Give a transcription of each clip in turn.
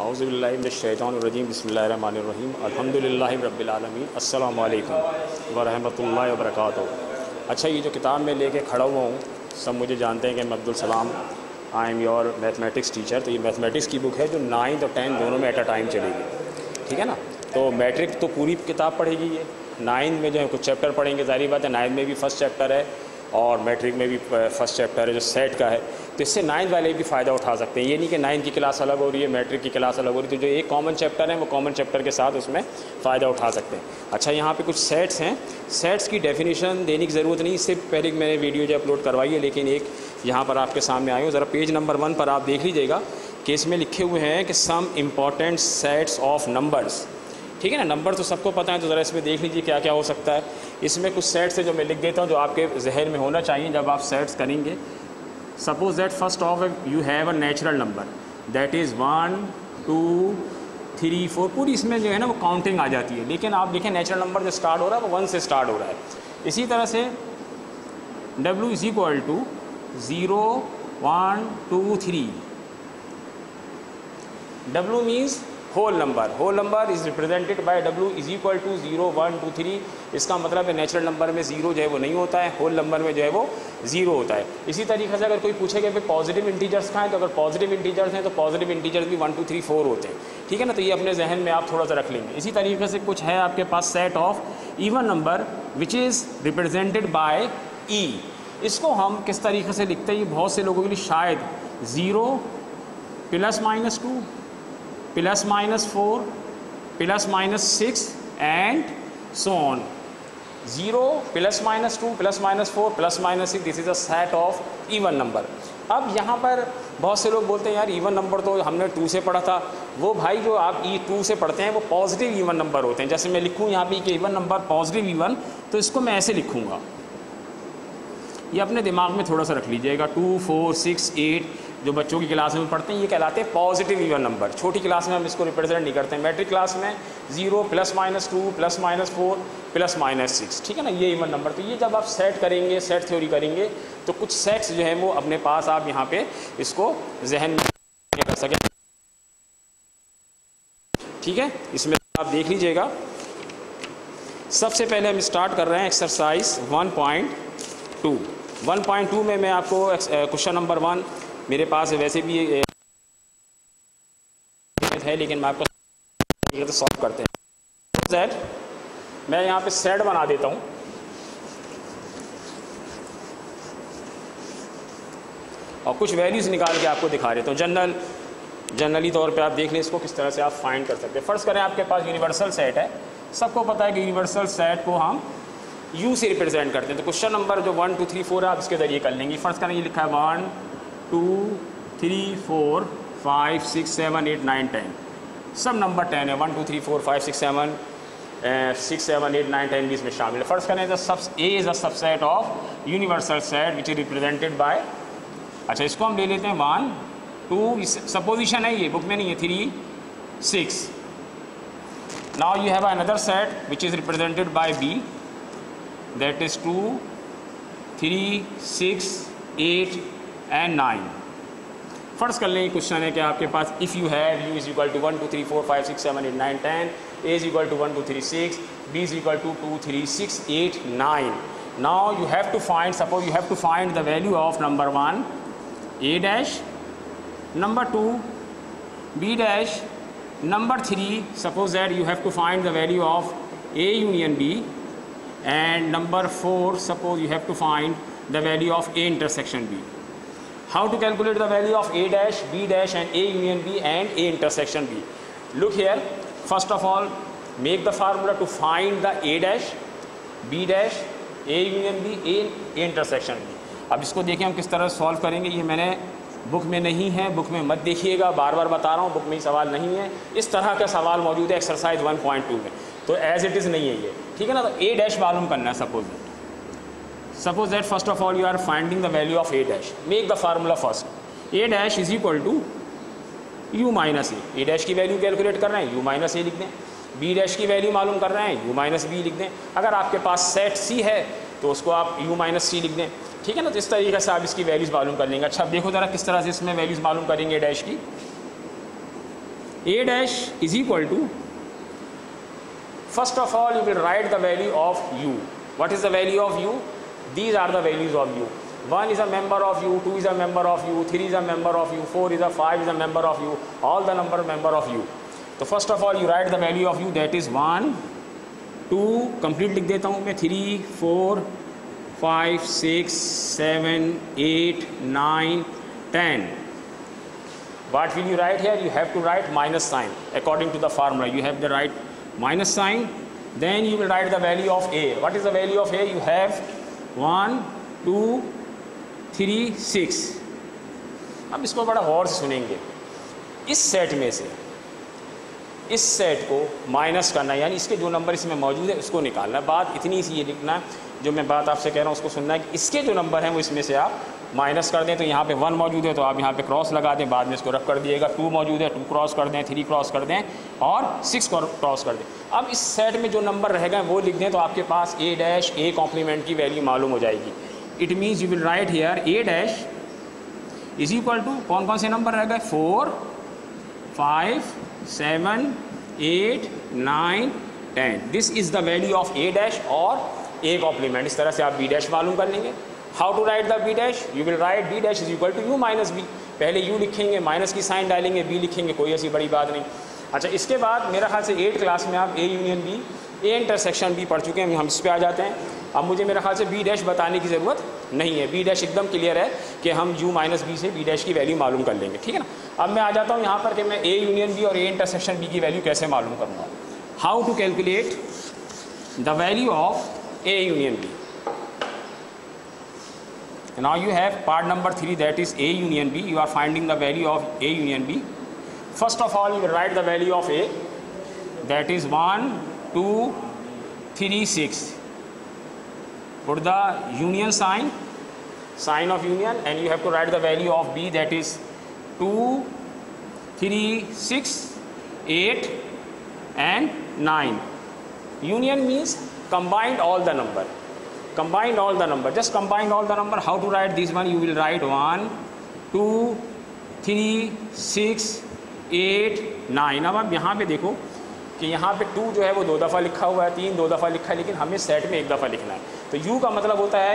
औज़ुबिल्लाहिमिनश्शैतानिर्रजीम बिस्मिल्लाहिर्रहमानिर्रहीम अल्हम्दुलिल्लाहि रब्बिल आलमीन अस्सलामु अलैकुम व रहमतुल्लाहि व बरकातुहू। अच्छा, ये जो किताब मैं लेके खड़ा हुआ हूँ, सब मुझे जानते हैं कि मैं Abdul Salam, I am your mathematics teacher. तो ये मैथमेटिक्स की बुक है जो 9th और 10th दोनों में एट अ टाइम चलेगी, ठीक है ना। तो मैट्रिक तो पूरी किताब पढ़ेगी ये। 9th में जो है कुछ चैप्टर पढ़ेंगे, ज़ाहिर बात है 9th में भी फर्स्ट चैप्टर है और मैट्रिक में भी फर्स्ट चैप्टर है जो सेट का है। तो इससे 9th वाले भी फ़ायदा उठा सकते हैं। ये नहीं कि 9th की क्लास अलग हो रही है, मैट्रिक की क्लास अलग हो रही है। तो जो एक कॉमन चैप्टर है वो कॉमन चैप्टर के साथ उसमें फ़ायदा उठा सकते हैं। अच्छा, यहाँ पे कुछ सेट्स हैं। सेट्स की डेफिनेशन देने की ज़रूरत नहीं, इससे पहले मैंने वीडियो जो अपलोड करवाई है, लेकिन एक यहाँ पर आपके सामने आई हूँ। ज़रा पेज नंबर 1 पर आप देख लीजिएगा कि इसमें लिखे हुए हैं कि some important sets of numbers, ठीक है ना। नंबर तो सबको पता है, तो ज़रा इसमें देख लीजिए क्या क्या हो सकता है। इसमें कुछ सेट्स है जो मैं लिख देता हूँ, जो आपके जहन में होना चाहिए जब आप सेट्स करेंगे। Suppose that first of you have a natural number that is 1 2 3 4, पूरी इसमें जो है ना वो काउंटिंग आ जाती है। लेकिन आप देखें नेचुरल नंबर जो स्टार्ट हो रहा है वो 1 से स्टार्ट हो रहा है। इसी तरह से W is equal to 0 1 2 3। W means whole number. Whole number is represented by W is equal to 0 1 2 3। इसका मतलब है नेचुरल नंबर में 0 जो है वो नहीं होता है, होल नंबर में जो है वो 0 होता है। इसी तरीके से अगर कोई पूछेगा कि पॉजिटिव इंटीजर्स कहाँ हैं, तो अगर पॉजिटिव इंटीजर्स हैं तो पॉजिटिव इंटीजर्स भी 1 2 3 4 होते हैं, ठीक है ना। तो ये अपने जहन में आप थोड़ा सा रख लेंगे। इसी तरीके से कुछ है आपके पास set of even number which is represented by E। इसको हम किस तरीके से लिखते हैं, ये बहुत से लोगों के लिए शायद 0 +-2 +-4 +-6 and so on. 0 +-2 +-4 +-6, this is a set of even number. अब यहाँ पर बहुत से लोग बोलते हैं यार इवन नंबर तो हमने 2 से पढ़ा था। वो भाई जो आप 2 से पढ़ते हैं वो पॉजिटिव इवन नंबर होते हैं। जैसे मैं लिखूँ यहाँ पे कि इवन नंबर पॉजिटिव इवन, तो इसको मैं ऐसे लिखूँगा, ये अपने दिमाग में थोड़ा सा रख लीजिएगा। 2 4 6 8 जो बच्चों की क्लास में पढ़ते हैं ये कहलाते हैं पॉजिटिव इवन नंबर। छोटी क्लास में हम इसको रिप्रेजेंट नहीं करते हैं। मैट्रिक क्लास में 0 +-2 +-4 +-6, ठीक है ना, ये इवन नंबर। तो ये जब आप सेट करेंगे, सेट थ्योरी करेंगे, तो कुछ सेट्स जो है वो अपने पास आप यहाँ पे इसको जहन में कर सकें, ठीक है। इसमें आप देख लीजिएगा। सबसे पहले हम स्टार्ट कर रहे हैं एक्सरसाइज 1.2। 1.2 में मैं आपको क्वेश्चन नंबर 1 मेरे पास वैसे भी है, लेकिन मैं आपको तो सॉल्व करते हैं। दैट मैं यहाँ पे सेट बना देता हूँ। और कुछ वैल्यूज़ निकाल के आपको दिखा देता हूँ। जनरली तौर पे आप देख लें इसको किस तरह से आप फाइंड कर सकते हैं। फ़र्ज़ करें आपके पास यूनिवर्सल सेट है। सबको पता है कि यूनिवर्सल सेट को हम U से रिप्रेजेंट करते हैं। तो क्वेश्चन नंबर जो 1 2 3 4 है आप इसके ज़रिए कर लेंगे। फ़र्ज़ करें ये लिखा है 1 2 3 4 5 6 7 8 9 10, सब नंबर 10 है। 1 2 3 4 5 6 7 6 7 8 9 10 भी इसमें शामिल है। फ़र्ज़ करें A is a subset of universal set which is represented bye, अच्छा इसको हम ले लेते हैं 1 2, सपोजिशन है ये, बुक में नहीं है, 3 6। Now you have another set which is represented bye B, that is 2 3 6 8 and 9। फ़र्ज़ कर लें क्वेश्चन है कि आपके पास if you have U is equal to 1 2 3 4 5 6 7 8 9 10, A is equal to 1 2 3 6, B is equal to 2 3 6 8 9। Now you have to find, suppose you have to find the value of number 1 A dash, number 2 B dash, number 3 suppose that you have to find the value of A union B, and number 4 suppose you have to find the value of A intersection B. How to calculate the value of A dash, B dash and A union B and A intersection B? Look here, first of all make the formula to find the A dash, B dash, A union B, A intersection B. अब इसको देखें हम किस तरह solve करेंगे। ये मैंने book में नहीं है, बुक में मत देखिएगा, बार बार बता रहा हूँ, बुक में ही सवाल नहीं है। इस तरह का सवाल मौजूद है एक्सरसाइज 1.2 में, तो एज इट इज़ नहीं है ये, ठीक है ना। तो A डैश मालूम करना है। Suppose that first of all you are finding the value of A dash. Make the formula first. A dash is equal to U minus A। A dash की वैल्यू कैलकुलेट कर रहे हैं, U minus A लिख दें। B dash की value मालूम कर रहे हैं, U माइनस B लिख दें। अगर आपके पास सेट C है तो उसको आप U माइनस C लिख दें, ठीक है ना। तो इस तरीके से आप इसकी वैल्यूज़ मालूम कर लेंगे। अच्छा अब देखो ज़रा किस तरह से इसमें वैल्यूज़ मालूम करेंगे डैश की। A dash is equal to, first of all you will write the value of u. What is the value of u? These are the values of u. 1 is a member of u, 2 is a member of u, 3 is a member of u, 4 is a 5 is a member of u, all the member of u. तो first of all you write the value of u, that is 1 2 complete लिख देता हूँ मैं, 3 4 5 6 7 8 9 10. What will you write here? You have to write minus sign according to the formula. You have to write minus sign. Then you will write the value of a. What is the value of a? You have 1 2 3 6. अब इसको बड़ा गौर से सुनेंगे. इस set में से इस set को माइनस करना है, यानी इसके जो नंबर इसमें मौजूद है उसको निकालना है. बात इतनी सी ये लिखना है, जो मैं बात आपसे कह रहा हूँ उसको सुनना है कि इसके जो नंबर हैं वो इसमें से आप माइनस कर दें. तो यहाँ पे 1 मौजूद है तो आप यहाँ पे क्रॉस लगा दें, बाद में इसको रफ कर दिएगा. 2 मौजूद है, 2 क्रॉस कर दें, 3 क्रॉस कर दें और 6 क्रॉस कर दें. अब इस सेट में जो नंबर रहेगा वो लिख दें तो आपके पास a डैश a कॉम्प्लीमेंट की वैल्यू मालूम हो जाएगी. It means you will write here a dash is equal to, कौन कौन से नंबर रहेगा? 4 5 7 8 9 10. This is the value of a dash और a कॉम्प्लीमेंट. इस तरह से आप b डैश मालूम कर लेंगे. How to write the b dash? You will write b dash is equal to u minus b. पहले u लिखेंगे, माइनस की साइन डालेंगे, b लिखेंगे, कोई ऐसी बड़ी बात नहीं. अच्छा, इसके बाद मेरा ख्याल से 8th क्लास में आप a union b, a intersection b पढ़ चुके हैं. हम इस पर आ जाते हैं. अब मुझे मेरा ख्याल से b डैश बताने की ज़रूरत नहीं है. b डैश एकदम क्लियर है कि हम u माइनस b से b डैश की वैल्यू मालूम कर लेंगे. ठीक है ना. अब मैं आ जाता हूँ यहाँ पर कि मैं a यूनियन b और a इंटरसेक्शन b की वैल्यू कैसे मालूम करूँगा. How to calculate the value of a union b. Now you have part number 3, that is a union b. You are finding the value of a union b. First of all you will write the value of a, that is 1 2 3 6. Put the union sign of union, and you have to write the value of b, that is 2 3 6 8 and 9. Union means combined all the number. Combine all the number. Just combine all the number. How to write this one? You will write 1 2 3 6 8 9. अब आप यहाँ पे देखो कि यहाँ पे 2 जो है वो 2 दफ़ा लिखा हुआ है, 3 2 दफ़ा लिखा है, लेकिन हमें सेट में 1 दफ़ा लिखना है. तो U का मतलब होता है,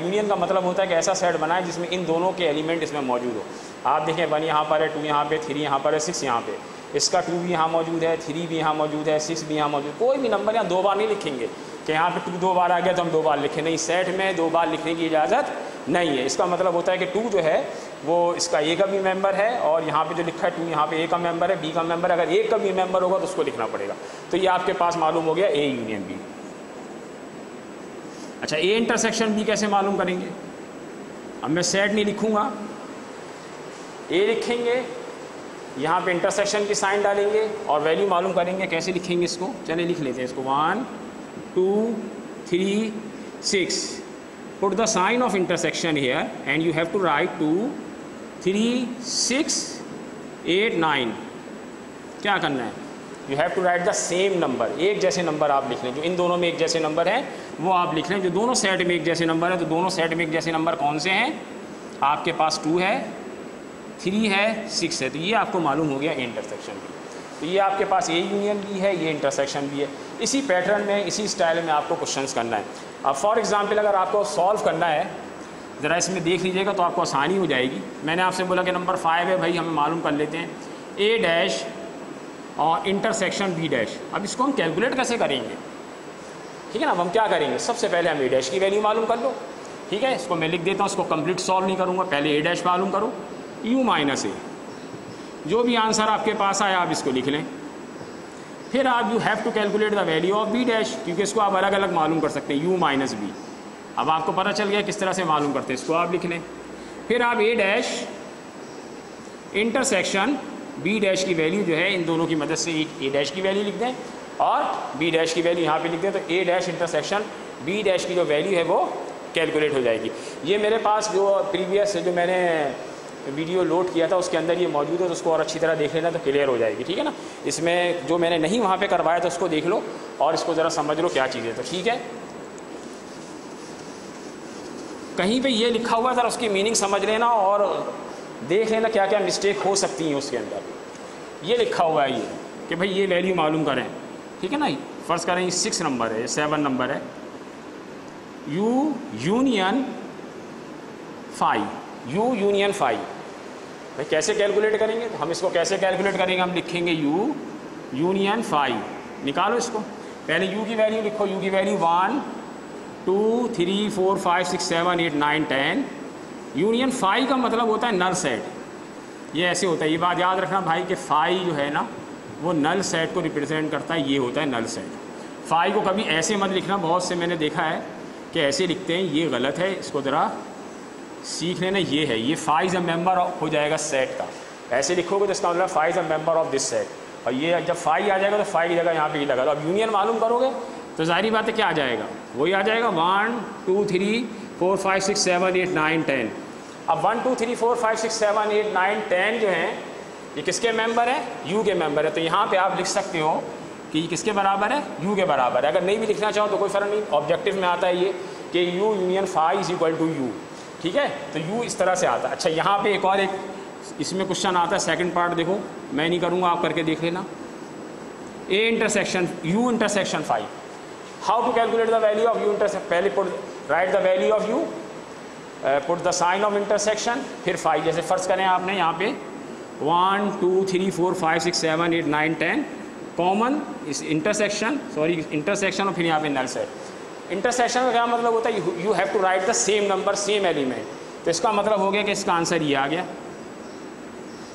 यूनियन का मतलब होता है कि ऐसा सेट बनाए जिसमें इन दोनों के एलिमेंट इसमें मौजूद हो. आप देखें 1 यहाँ पर है, 2 यहाँ पे, 3 यहाँ पर है, 6 यहाँ पे. इसका 2 भी यहाँ मौजूद है, 3 भी यहाँ मौजूद है, 6 भी यहाँ मौजूद. कोई भी नंबर यहाँ 2 बार नहीं लिखेंगे कि यहाँ पे 2 2 बार आ गया तो हम 2 बार लिखें. नहीं, सेट में 2 बार लिखने की इजाज़त नहीं है. इसका मतलब होता है कि 2 जो है वो इसका a का भी मेंबर है, और यहाँ पे जो लिखा है 2 यहाँ पे a का मेंबर है, b का मेंबर है. अगर a का भी मेंबर होगा तो उसको लिखना पड़ेगा. तो ये आपके पास मालूम हो गया a यूनियन b. अच्छा, a इंटरसेक्शन b कैसे मालूम करेंगे? अब मैं सेट नहीं लिखूँगा, a लिखेंगे, यहाँ पे इंटरसेक्शन की साइन डालेंगे और वैल्यू मालूम करेंगे. कैसे लिखेंगे इसको? चलिए लिख लेते हैं इसको. 1 2 3 6. Put the sign of intersection here and you have to write 2 3 6 8 9. क्या करना है? You have to write the same number. एक जैसे नंबर आप लिख लें. जो इन दोनों में एक जैसे नंबर हैं वो आप लिख लें. जो दोनों सेट में एक जैसे नंबर हैं, तो दोनों सेट में एक जैसे नंबर कौन से हैं? आपके पास 2 है, 3 है, 6 है. तो ये आपको मालूम हो गया इंटरसेक्शन भी. तो ये आपके पास ए यूनियन भी है, ये इंटरसेक्शन भी है. इसी पैटर्न में, इसी स्टाइल में आपको क्वेश्चंस करना है. अब फॉर एग्जांपल अगर आपको सॉल्व करना है, ज़रा इसमें देख लीजिएगा तो आपको आसानी हो जाएगी. मैंने आपसे बोला कि नंबर 5 है भाई, हमें मालूम कर लेते हैं ए डैश और इंटरसेक्शन बी डैश. अब इसको हम कैलकुलेट कैसे करेंगे? ठीक है ना. अब हम क्या करेंगे? सबसे पहले हम ए डैश की वैल्यू मालूम कर लो. ठीक है, इसको मैं लिख देता हूँ. इसको कंप्लीट सॉल्व नहीं करूँगा, पहले ए डैश मालूम करो, u माइनस ए. जो भी आंसर आपके पास आया आप इसको लिख लें. फिर आप you have to calculate the value of B dash, क्योंकि इसको आप अलग अलग मालूम कर सकते हैं, u माइनस बी. अब आपको पता चल गया किस तरह से मालूम करते हैं, इसको आप लिख लें. फिर आप ए डैश इंटरसेक्शन बी डैश की वैल्यू जो है इन दोनों की मदद से ए डैश की वैल्यू लिख दें और बी डैश की वैल्यू यहाँ पे लिख दें. तो ए डैश इंटरसेक्शन बी डैश की जो वैल्यू है वो कैलकुलेट हो जाएगी. ये मेरे पास जो प्रीवियस जो मैंने वीडियो लोड किया था उसके अंदर ये मौजूद है, तो उसको और अच्छी तरह देख लेना तो क्लियर हो जाएगी. ठीक है ना. इसमें जो मैंने नहीं वहाँ पे करवाया तो उसको देख लो और इसको ज़रा समझ लो क्या चीज़ है. तो ठीक है, कहीं पे ये लिखा हुआ है ज़रा उसकी मीनिंग समझ लेना और देख लेना क्या क्या मिस्टेक हो सकती हैं उसके अंदर. ये लिखा हुआ है ये कि भाई ये वैल्यू मालूम करें, ठीक है ना। फर्स्ट करें 6 नंबर है, 7 नंबर है, u यूनियन 5, u यूनियन 5। भाई कैसे कैलकुलेट करेंगे, तो हम इसको कैसे कैलकुलेट करेंगे, हम लिखेंगे u यूनियन 5, निकालो इसको। पहले u की वैल्यू लिखो, u की वैल्यू 1 2 3 4 5 6 7 8 9 10। यूनियन 5 का मतलब होता है नल सेट, ये ऐसे होता है, ये बात याद रखना भाई कि 5 जो है ना वो नल सेट को रिप्रेजेंट करता है, ये होता है नल सेट। 5 को कभी ऐसे मत लिखना, बहुत से मैंने देखा है कि ऐसे लिखते हैं, ये गलत है, इसको ज़रा सीख लेना। ये है, ये 5 इज़ अ मेंबर हो जाएगा सेट का, ऐसे लिखोगे तो इसका मतलब 5 is a member of this set, और ये जब 5 आ जाएगा तो 5 की जगह यहाँ पे ही लगा। तो अब यूनियन मालूम करोगे तो ज़ाहिर बात है क्या आ जाएगा, वही आ जाएगा 1 2 3 4 5 6 7 8 9 10। अब 1 2 3 4 5 6 7 8 9 10 जो हैं ये किसके मेंबर है, u के मेंबर है। तो यहाँ पे आप लिख सकते हो कि ये किसके बराबर है, u के बराबर है। अगर नहीं भी लिखना चाहो तो कोई फ़र्क नहीं, ऑब्जेक्टिव में आता है ये कि u union 5 is equal to u, ठीक है। तो u इस तरह से आता है। अच्छा यहाँ पे एक और इसमें क्वेश्चन आता है, सेकंड पार्ट देखो, मैं नहीं करूँगा, आप करके देख लेना। a intersection u intersection 5, how to calculate the value of u intersection. पहले write the value of u, put the sign of intersection, फिर 5। जैसे फर्स्ट करें आपने यहाँ पे 1 2 3 4 5 6 7 8 9 10 कॉमन इस इंटरसेक्शन, इंटरसेक्शन, और फिर यहाँ पे नल सेट। इंटरसेक्शन का क्या मतलब होता है, you have to write the same number same element. तो इसका मतलब हो गया कि इसका आंसर ये आ गया।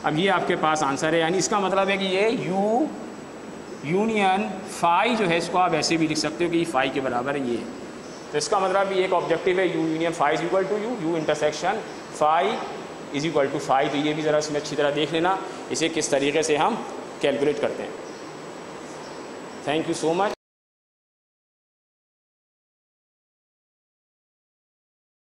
अब ये आपके पास आंसर है, यानी इसका मतलब है कि ये u यूनियन 5 जो है इसको आप ऐसे भी लिख सकते हो कि ये 5 के बराबर है ये। तो इसका मतलब ये एक ऑब्जेक्टिव है, u union 5 is equal to u intersection 5 is equal to 5। तो ये भी ज़रा इसमें अच्छी तरह देख लेना इसे किस तरीके से हम कैलकुलेट करते हैं। Thank you so much.